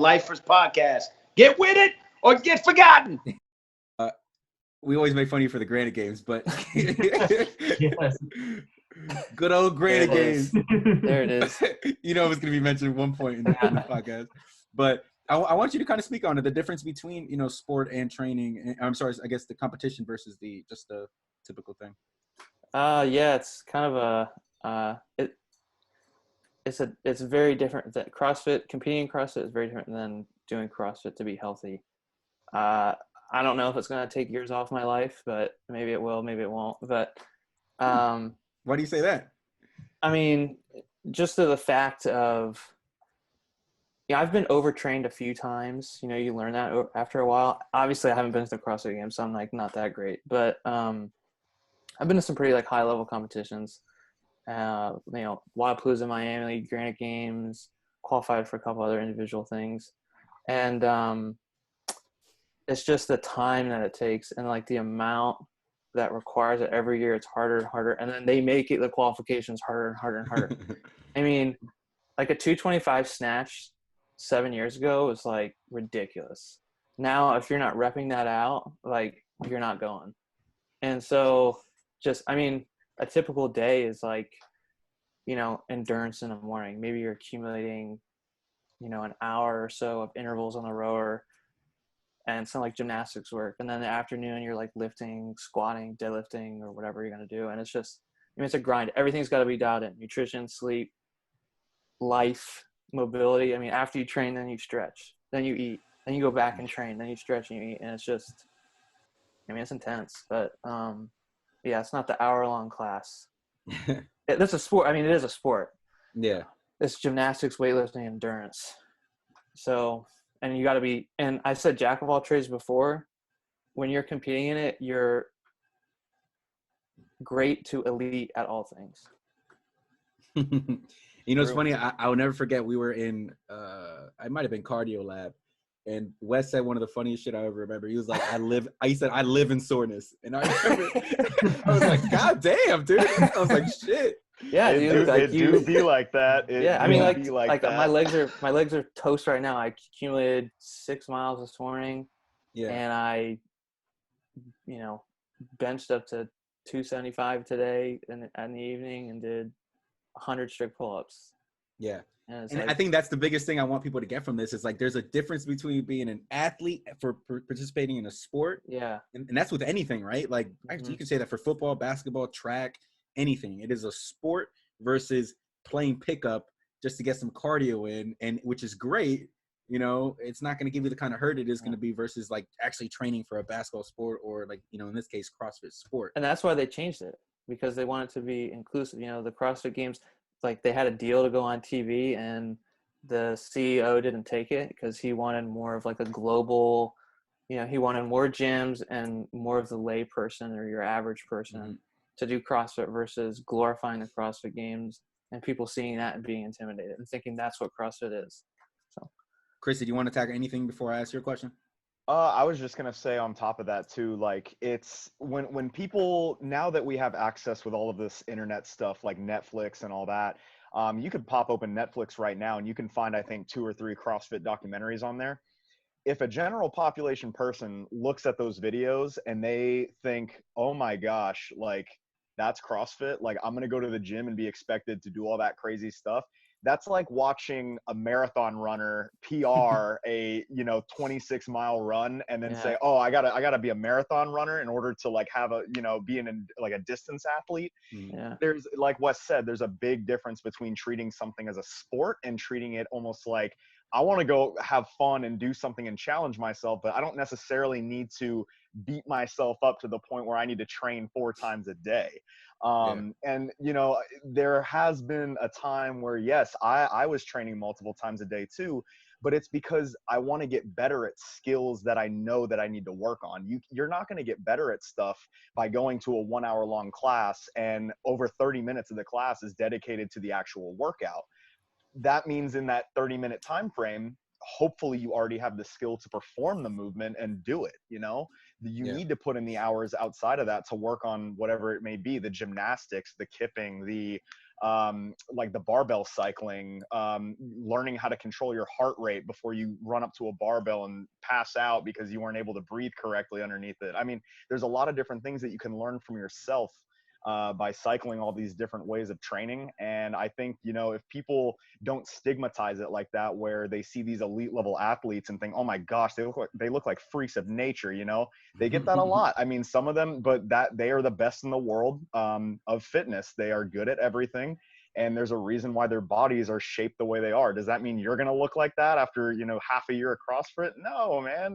Lifers podcast. Get with it or get forgotten. We always make fun of you for the Granite games, but Yes. good old Granite There it is. games. There it is. You know, it was going to be mentioned at one point in the podcast. But I want you to kind of speak on it, the difference between, you know, sport and training. And, I'm sorry, I guess the competition versus just the typical thing. Yeah, it's kind of it's very different. That CrossFit, competing in CrossFit is very different than doing CrossFit to be healthy. I don't know if it's going to take years off my life, but maybe it will, maybe it won't. But why do you say that? I mean, just to the fact of, I've been overtrained a few times. You know, you learn that after a while. Obviously, I haven't been to the CrossFit Games, so I'm like not that great. But I've been to some pretty like high level competitions. You know, Wildapalooza, Miami, Granite Games, qualified for a couple other individual things, and it's just the time that it takes and like the amount that requires it every year. It's harder and harder, and then they make the qualifications harder and harder and harder. I mean, like a 225 snatch 7 years ago was like ridiculous. Now, if you're not repping that out, like you're not going. And so just, I mean, a typical day is like, you know, endurance in the morning. Maybe you're accumulating, you know, an hour or so of intervals on the rower and some like gymnastics work. And then in the afternoon, you're like lifting, squatting, deadlifting, or whatever you're going to do. And it's just, I mean, it's a grind. Everything's got to be dialed in. Nutrition, sleep, life, mobility. I mean, after you train, then you stretch, then you eat, then you go back and train, then you stretch and you eat. And it's just, I mean, it's intense, but yeah, it's not the hour-long class. That's a sport. I mean, it is a sport. Yeah. It's gymnastics, weightlifting, endurance. So, and you got to be, and I said jack of all trades before, when you're competing in it, you're great to elite at all things. You know, it's funny. I'll never forget. We were in, I might have been cardio lab, and Wes said one of the funniest shit I ever remember. He was like, he said, I live in soreness. And I remember, I was like, God damn, dude. I was like, shit. Yeah, it do be like that. I mean, like that. my legs are toast right now. I accumulated 6 miles this morning, and I, you know, benched up to 275 today in the evening and did 100 strict pull-ups. Yeah. And I think that's the biggest thing I want people to get from this is like there's a difference between being an athlete for participating in a sport. Yeah. And that's with anything, right? Like you can say that for football, basketball, track, anything. It is a sport versus playing pickup just to get some cardio in, and which is great. You know, it's not going to give you the kind of hurt it is going to be versus like actually training for a basketball sport or like, you know, in this case, CrossFit sport. And that's why they changed it, because they wanted to be inclusive. You know, the CrossFit Games, like they had a deal to go on TV, and the CEO didn't take it because he wanted more of like a global, you know, he wanted more gyms and more of the lay person or your average person to do CrossFit versus glorifying the CrossFit Games and people seeing that and being intimidated and thinking that's what CrossFit is. So, Chris, did you want to tackle anything before I ask your question? I was just going to say on top of that too, like it's when people, now that we have access with all of this internet stuff like Netflix and all that, you could pop open Netflix right now and you can find, I think, 2 or 3 CrossFit documentaries on there. If a general population person looks at those videos and they think, oh my gosh, like that's CrossFit, like I'm going to go to the gym and be expected to do all that crazy stuff. That's like watching a marathon runner PR a, you know, 26-mile run and then say, oh, I gotta be a marathon runner in order to like have a, you know, be like a distance athlete. yeah. There's, like Wes said, there's a big difference between treating something as a sport and treating it almost like I want to go have fun and do something and challenge myself, but I don't necessarily need to beat myself up to the point where I need to train 4 times a day. And, you know, there has been a time where, yes, I was training multiple times a day too, but it's because I want to get better at skills that I know that I need to work on. You're not going to get better at stuff by going to a 1 hour long class and over 30 minutes of the class is dedicated to the actual workout. That means in that 30-minute time frame, hopefully you already have the skill to perform the movement and do it. You need to put in the hours outside of that to work on whatever it may be, the gymnastics, the kipping, the like the barbell cycling, learning how to control your heart rate before you run up to a barbell and pass out because you weren't able to breathe correctly underneath it. I mean, there's a lot of different things that you can learn from yourself by cycling all these different ways of training. And I think, if people don't stigmatize it like that, where they see these elite level athletes and think, oh my gosh, they look like freaks of nature, they get that a lot. I mean, some of them, but that they are the best in the world of fitness. They are good at everything. And there's a reason why their bodies are shaped the way they are. Does that mean you're going to look like that after, half a year of CrossFit? No, man.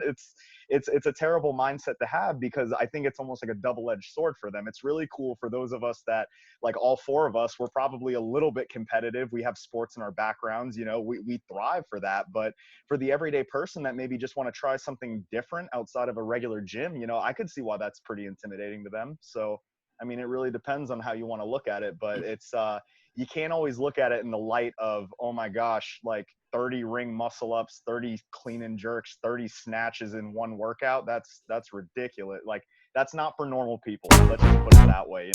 It's a terrible mindset to have, because I think it's almost like a double-edged sword for them. It's really cool for those of us that, like all four of us, we're probably a little bit competitive. We have sports in our backgrounds, we thrive for that. But for the everyday person that maybe just want to try something different outside of a regular gym, I could see why that's pretty intimidating to them. So, I mean, it really depends on how you want to look at it, but it's, you can't always look at it in the light of, oh my gosh, like 30 ring muscle ups, 30 clean and jerks, 30 snatches in one workout. That's ridiculous. Like, that's not for normal people. Let's just put it that way,